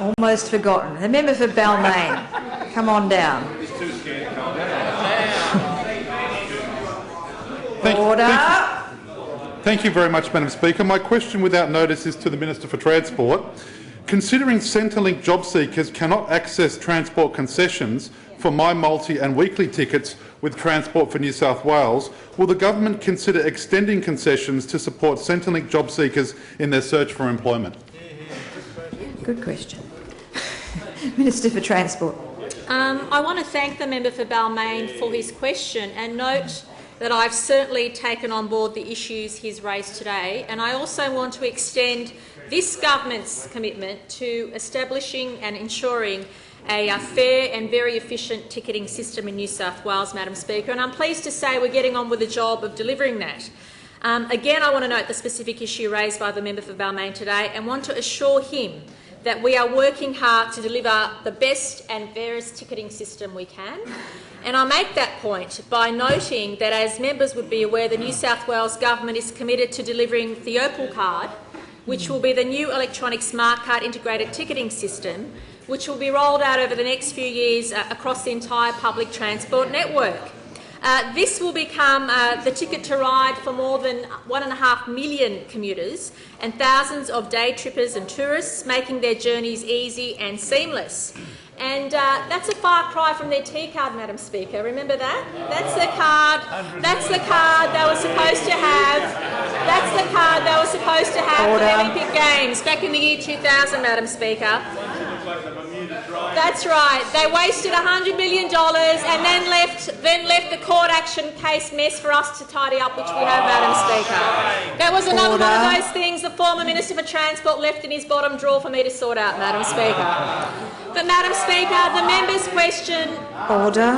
Almost forgotten. The member for Balmain, come on down. Order. Thank you very much, Madam Speaker. My question without notice is to the Minister for Transport. Considering Centrelink job seekers cannot access transport concessions for My Multi and weekly tickets with Transport for New South Wales, will the government consider extending concessions to support Centrelink job seekers in their search for employment? Good question. Minister for Transport. I want to thank the member for Balmain for his question and note that I've certainly taken on board the issues he's raised today, and I also want to extend this government's commitment to establishing and ensuring a fair and very efficient ticketing system in New South Wales, Madam Speaker, and I'm pleased to say we're getting on with the job of delivering that. Again, I want to note the specific issue raised by the member for Balmain today and want to assure him that we are working hard to deliver the best and fairest ticketing system we can. And I make that point by noting that, as members would be aware, the New South Wales Government is committed to delivering the Opal card, which will be the new electronic smart card integrated ticketing system, which will be rolled out over the next few years across the entire public transport network. This will become the ticket to ride for more than 1.5 million commuters and thousands of day trippers and tourists, making their journeys easy and seamless. And that's a far cry from their T-card, Madam Speaker. Remember that? That's the card. That's the card they were supposed to have. That's the card they were supposed to have for the Olympic Games back in the year 2000, Madam Speaker. That's right. They wasted $100 million and then left the court action case mess for us to tidy up, which we have, Madam Speaker. That was another one of those things the former Minister for Transport left in his bottom drawer for me to sort out, Madam Speaker. But, Madam Speaker, the member's question... Order.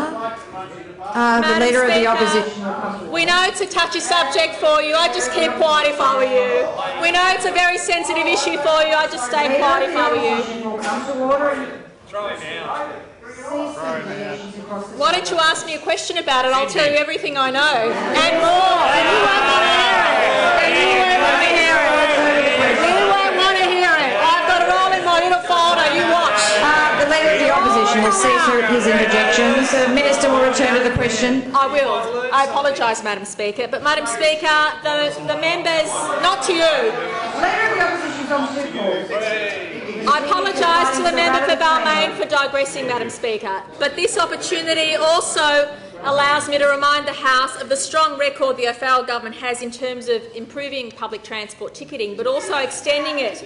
The Leader of the Opposition. We know it's a touchy subject for you. I'd just keep quiet if I were you. We know it's a very sensitive issue for you. I'd just stay quiet if I were you. Throw him out. Why don't you ask me a question about it? I'll tell you everything I know and more. And you won't want to hear it. And you won't want to hear it. You won't want to hear it. I've got it all in my little folder. You watch. The Leader of the Opposition will cease his interjections. The Minister will return to the question. I will. I apologise, Madam Speaker. But, Madam Speaker, the members, not to you. Leader of the Opposition on football. I apologise to the member for Balmain for digressing, Madam Speaker, but this opportunity also allows me to remind the House of the strong record the AFL government has in terms of improving public transport ticketing, but also extending it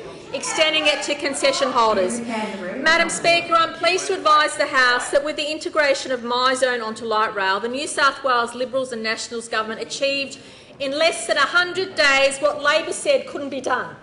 to concession holders. Madam Speaker, I'm pleased to advise the House that with the integration of MyZone onto light rail, the New South Wales Liberals and Nationals government achieved in less than 100 days what Labor said couldn't be done.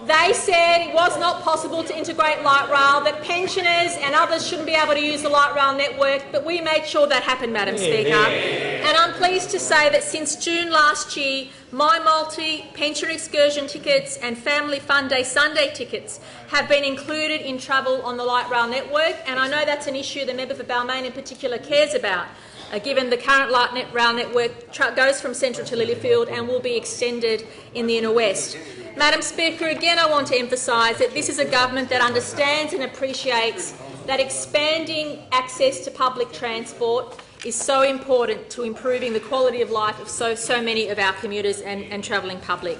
They said it was not possible to integrate light rail, that pensioners and others shouldn't be able to use the light rail network, but we made sure that happened, Madam Speaker. And I'm pleased to say that since June last year, My Multi, pension excursion tickets and Family Fun Day Sunday tickets have been included in travel on the light rail network, and I know that's an issue the member for Balmain in particular cares about, given the current light rail network goes from Central to Lilyfield and will be extended in the inner west. Madam Speaker, again I want to emphasise that this is a government that understands and appreciates that expanding access to public transport is so important to improving the quality of life of so many of our commuters and travelling public.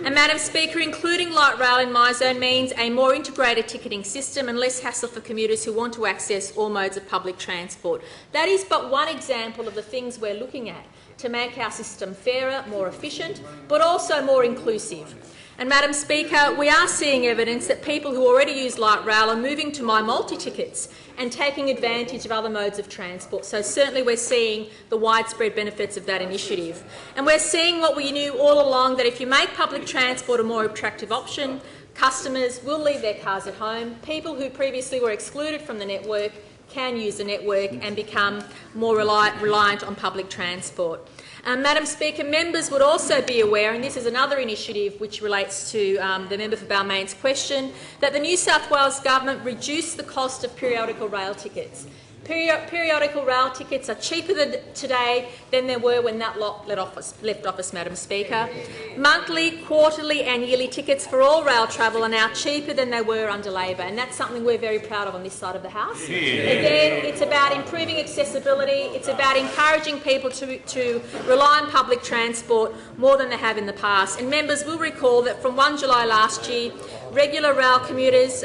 And Madam Speaker, including light rail in MyZone means a more integrated ticketing system and less hassle for commuters who want to access all modes of public transport. That is but one example of the things we're looking at to make our system fairer, more efficient, but also more inclusive. And, Madam Speaker, we are seeing evidence that people who already use light rail are moving to My Multi tickets and taking advantage of other modes of transport. So certainly we're seeing the widespread benefits of that initiative. And we're seeing what we knew all along, that if you make public transport a more attractive option, customers will leave their cars at home. People who previously were excluded from the network can use the network and become more reliant on public transport. Madam Speaker, members would also be aware, and this is another initiative which relates to the member for Balmain's question, that the New South Wales Government reduced the cost of periodical rail tickets. Periodical rail tickets are cheaper today than they were when that lot left office, Madam Speaker. Monthly, quarterly and yearly tickets for all rail travel are now cheaper than they were under Labor, and that's something we're very proud of on this side of the House. Again, it's about improving accessibility. It's about encouraging people to rely on public transport more than they have in the past. And members will recall that from 1 July last year, regular rail commuters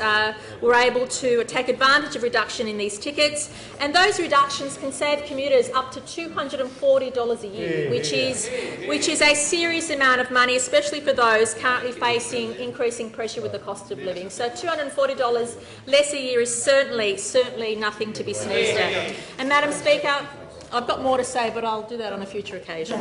were able to take advantage of reduction in these tickets, and those reductions can save commuters up to $240 a year, which is a serious amount of money, especially for those currently facing increasing pressure with the cost of living. So $240 less a year is certainly nothing to be sneezed at. And Madam Speaker, I've got more to say, but I'll do that on a future occasion.